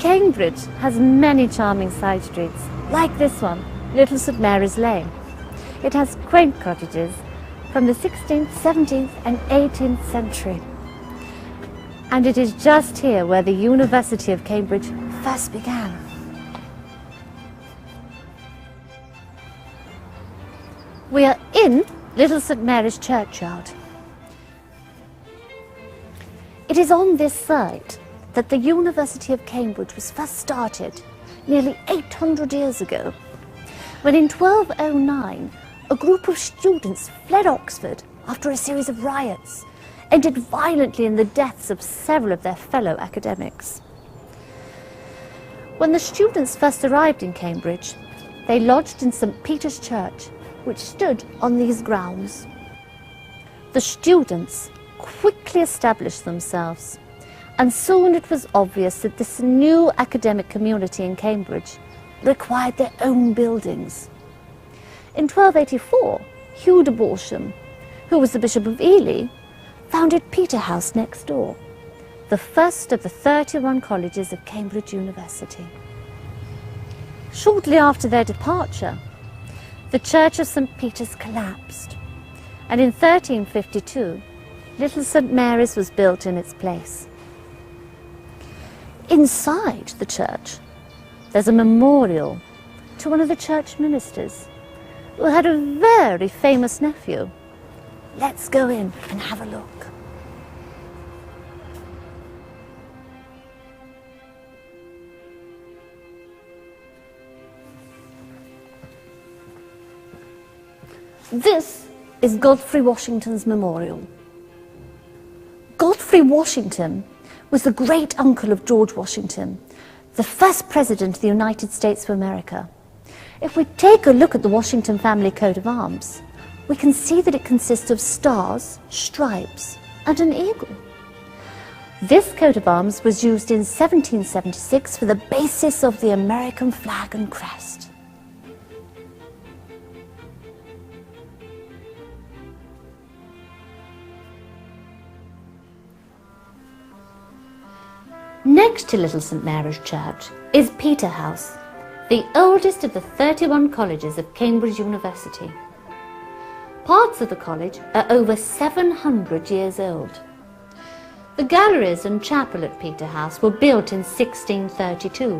Cambridge has many charming side streets, like this one, Little St Mary's Lane. It has quaint cottages from the 16th, 17th and 18th century. And it is just here where the University of Cambridge first began. We are in Little St Mary's churchyard. It is on this site that the University of Cambridge was first started nearly 800 years ago, when in 1209 a group of students fled Oxford after a series of riots, ended violently in the deaths of several of their fellow academics. When the students first arrived in Cambridge, they lodged in St Peter's Church, which stood on these grounds. The students quickly established themselves, and soon it was obvious that this new academic community in Cambridge required their own buildings. In 1284, Hugh de Balsham, who was the Bishop of Ely, founded Peterhouse next door, the first of the 31 colleges of Cambridge University. Shortly after their departure, the Church of St Peter's collapsed, and in 1352, Little St Mary's was built in its place. Inside the church, there's a memorial to one of the church ministers who had a very famous nephew. Let's go in and have a look. This is Godfrey Washington's memorial. Godfrey Washington was the great uncle of George Washington, the first president of the United States of America. If we take a look at the Washington family coat of arms, we can see that it consists of stars, stripes, and an eagle. This coat of arms was used in 1776 for the basis of the American flag and crest. Next to Little St Mary's Church is Peterhouse, the oldest of the 31 colleges of Cambridge University. Parts of the college are over 700 years old. The galleries and chapel at Peterhouse were built in 1632,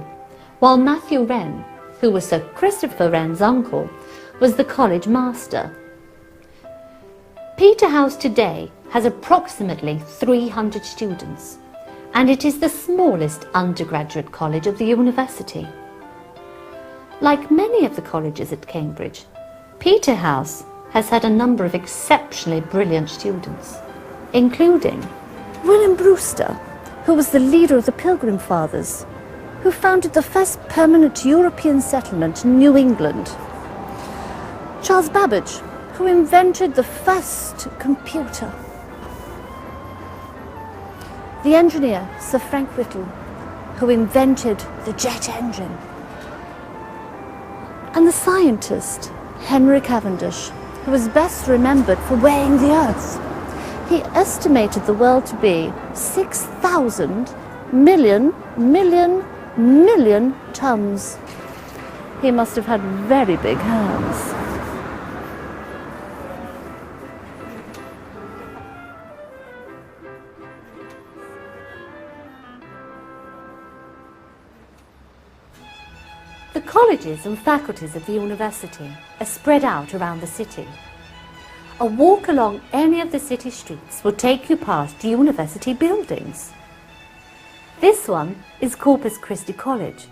while Matthew Wren, who was Sir Christopher Wren's uncle, was the college master. Peterhouse today has approximately 300 students, and it is the smallest undergraduate college of the university. Like many of the colleges at Cambridge, Peterhouse has had a number of exceptionally brilliant students, including William Brewster, who was the leader of the Pilgrim Fathers, who founded the first permanent European settlement in New England. Charles Babbage, who invented the first computer. The engineer, Sir Frank Whittle, who invented the jet engine. And the scientist, Henry Cavendish, who was best remembered for weighing the Earth. He estimated the world to be 6,000 million tons. He must have had very big hands. The colleges and faculties of the university are spread out around the city. A walk along any of the city streets will take you past university buildings. This one is Corpus Christi College.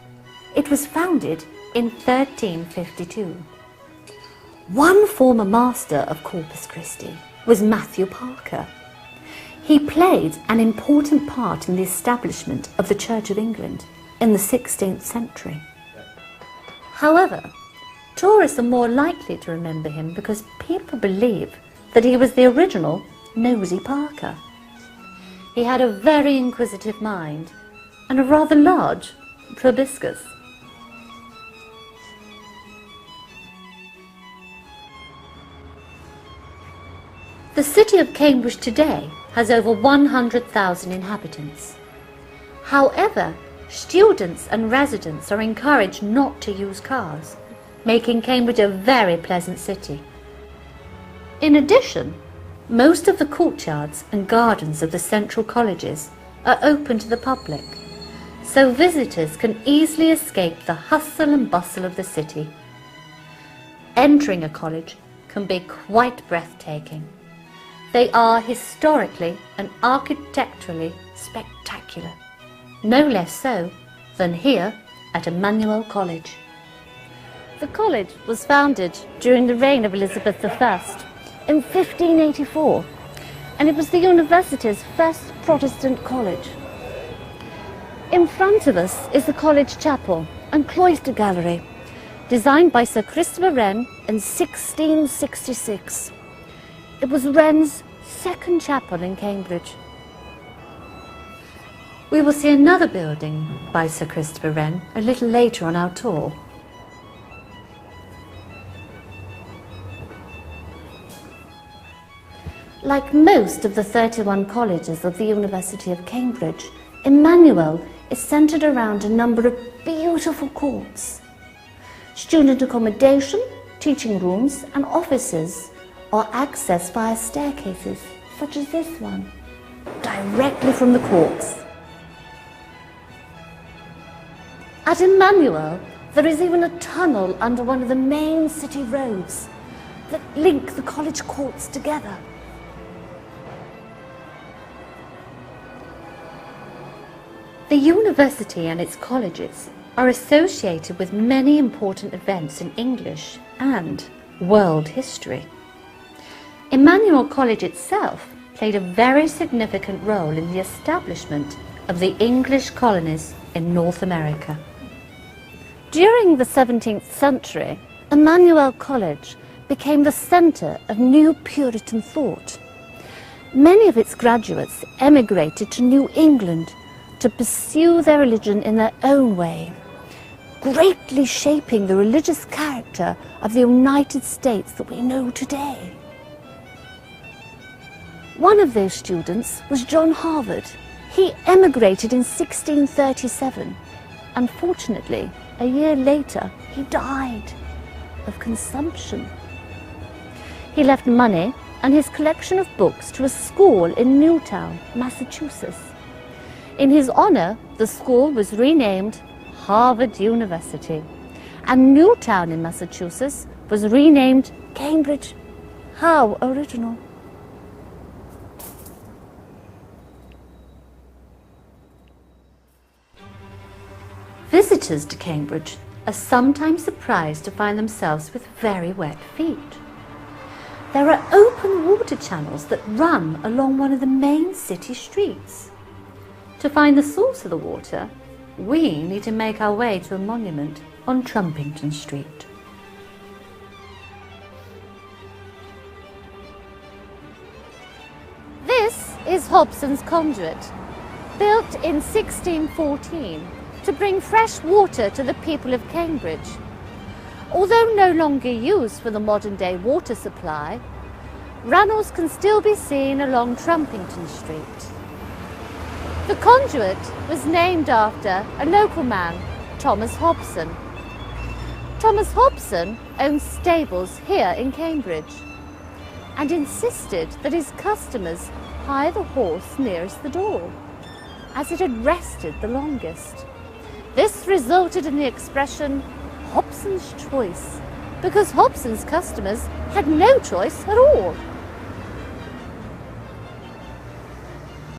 It was founded in 1352. One former master of Corpus Christi was Matthew Parker. He played an important part in the establishment of the Church of England in the 16th century. However, tourists are more likely to remember him because people believe that he was the original Nosy Parker. He had a very inquisitive mind and a rather large proboscis. The city of Cambridge today has over 100,000 inhabitants. However, Students and residents are encouraged not to use cars, making Cambridge a very pleasant city. In addition, most of the courtyards and gardens of the central colleges are open to the public, so visitors can easily escape the hustle and bustle of the city. Entering a college can be quite breathtaking. They are historically and architecturally spectacular, no less so than here at Emmanuel College. The college was founded during the reign of Elizabeth I in 1584, and it was the university's first Protestant college. In front of us is the college chapel and cloister gallery, designed by Sir Christopher Wren in 1666. It was Wren's second chapel in Cambridge. We will see another building by Sir Christopher Wren a little later on our tour. Like most of the 31 colleges of the University of Cambridge, Emmanuel is centred around a number of beautiful courts. Student accommodation, teaching rooms and offices are accessed via staircases, such as this one, directly from the courts. At Emmanuel, there is even a tunnel under one of the main city roads that link the college courts together. The university and its colleges are associated with many important events in English and world history. Emmanuel College itself played a very significant role in the establishment of the English colonies in North America. During the 17th century, Emmanuel College became the centre of new Puritan thought. Many of its graduates emigrated to New England to pursue their religion in their own way, greatly shaping the religious character of the United States that we know today. One of those students was John Harvard. He emigrated in 1637. Unfortunately, a year later, he died of consumption. He left money and his collection of books to a school in Newtown, Massachusetts. In his honor, the school was renamed Harvard University, and Newtown in Massachusetts was renamed Cambridge. How original! Visitors to Cambridge are sometimes surprised to find themselves with very wet feet. There are open water channels that run along one of the main city streets. To find the source of the water, we need to make our way to a monument on Trumpington Street. This is Hobson's Conduit, built in 1614 to bring fresh water to the people of Cambridge. Although no longer used for the modern-day water supply, runnels can still be seen along Trumpington Street. The conduit was named after a local man, Thomas Hobson. Thomas Hobson owned stables here in Cambridge and insisted that his customers hire the horse nearest the door, as it had rested the longest. This resulted in the expression Hobson's choice, because Hobson's customers had no choice at all.